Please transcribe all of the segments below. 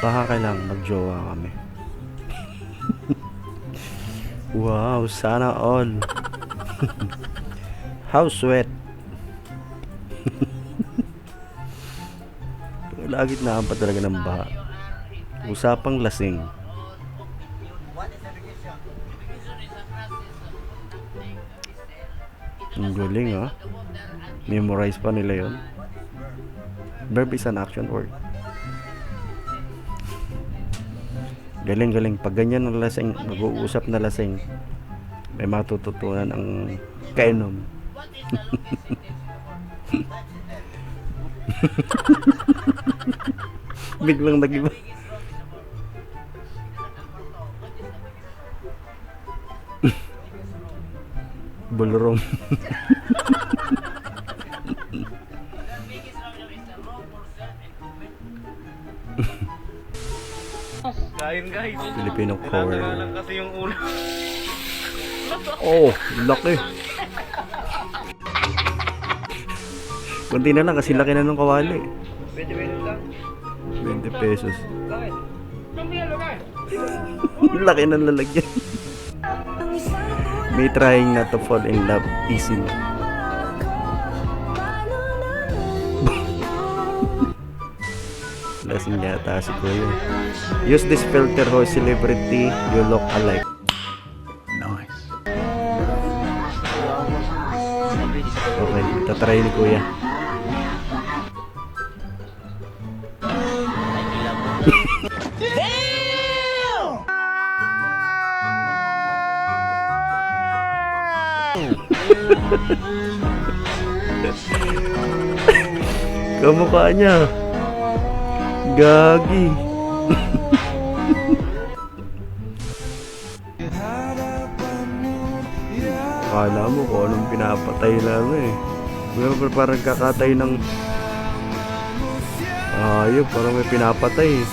Baka kailangan magjowa kami. Wow, sana all. How sweet. Lagit na pa talaga ng baha. Usapang lasing. Ang galing ah. Memorize pa nila yon. Verb is an action word. Galing. Pag ganyan ng lasing, mag-uusap na lasing, may matututunan ang kainom. Biglang nag-iba. Ballroom. Kain guys. Filipino core. Tinatanggalan kasi yung ulo. Oh, laki. Kunti na lang kasi laki na ng kawali. 20 lang. 20 pesos. Bakit? Laki ng lalagyan. May trying not to fall in love easily. Lasing yata si Kuya. Use this filter ho, celebrity you look alike. Nice. Okay, tatry ni Kuya. Kamukha niya. Gagi. Akala mo kung anong pinapatay lang eh. Parang kakatay ng ayop, parang may pinapatay eh.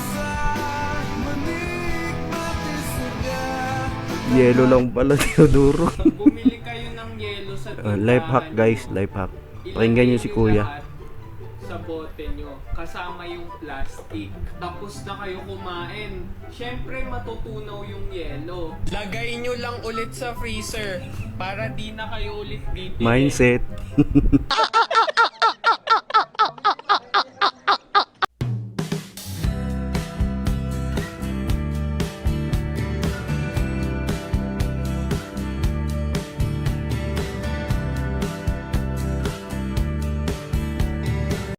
Yelo lang pala, Teodoro. Bumili kayo ng yelo sa Life hack guys, life hack. Pakinggan nyo si Kuya. Sa bote nyo, kasama yung plastic. Tapos na kayo kumain. Syempre matutunaw yung yelo. Lagay nyo lang ulit sa freezer para di na kayo ulit bibili. Mindset.